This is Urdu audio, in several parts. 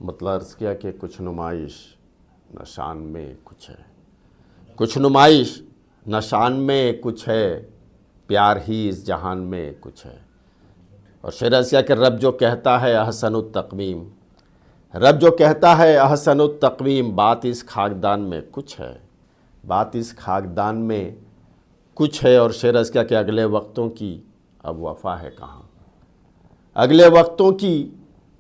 مطلب عرض کیا کہ کچھ نمائش نہ شان میں کچھ ہے، کچھ نمائش نہ شان میں کچھ ہے، پیار ہی اس جہان میں کچھ ہے۔ اور شعر عرض کیا کہ رب جو کہتا ہے احسن التقویم، رب جو کہتا ہے احسن التقویم، بات اس خاکدان میں کچھ ہے، بات اس خاکدان میں کچھ ہے۔ اور شعر عرض کیا کہ اگلے وقتوں کی اب وفا ہے کہاں، اگلے وقتوں کی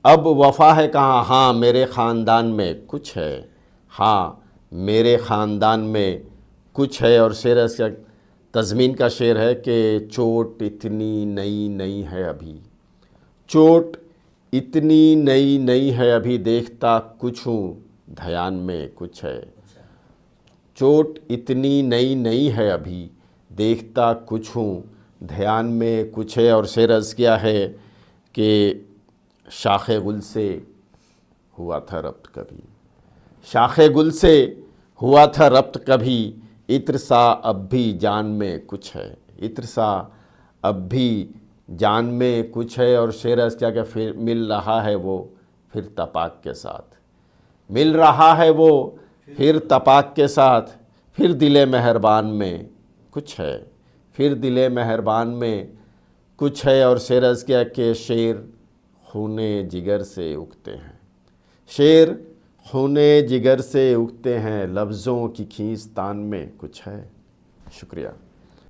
اب وفا ہے کہاں، ہاں میرے خاندان میں کچھ ہے، ہاں میرے خاندان میں کچھ ہے۔ اور شعر عرض کیا تضمین کا شعر ہے کہ چوٹ اتنی نئی نئی ہے ابھی، چوٹ اتنی نئی نئی ہے ابھی، دیکھتا کچھ ہوں دھیان میں کچھ ہے، چوٹ اتنی نئی نئی ہے ابھی، دیکھتا کچھ ہوں دھیان میں کچھ ہے۔ اور شعر عرض کیا ہے کہ شاخ گل سے ہوا تھا ربط کبھی، شاخ گل سے ہوا تھا ربط کبھی، عطر سا اب بھی جان میں کچھ ہے، عطر سا اب بھی جان میں کچھ ہے۔ اور شعر عرض کیا کہ پھر مل رہا ہے وہ پھر تپاک کے ساتھ، مل رہا ہے وہ پھر تپاک کے ساتھ، پھر دل مہربان میں کچھ ہے، پھر دل مہربان میں کچھ ہے۔ اور شعر عرض کیا کہ شعر خون جگر سے اگتے ہیں، شعر خون جگر سے اگتے ہیں، لفظوں کی کھینچتان میں کچھ ہے۔ شکریہ۔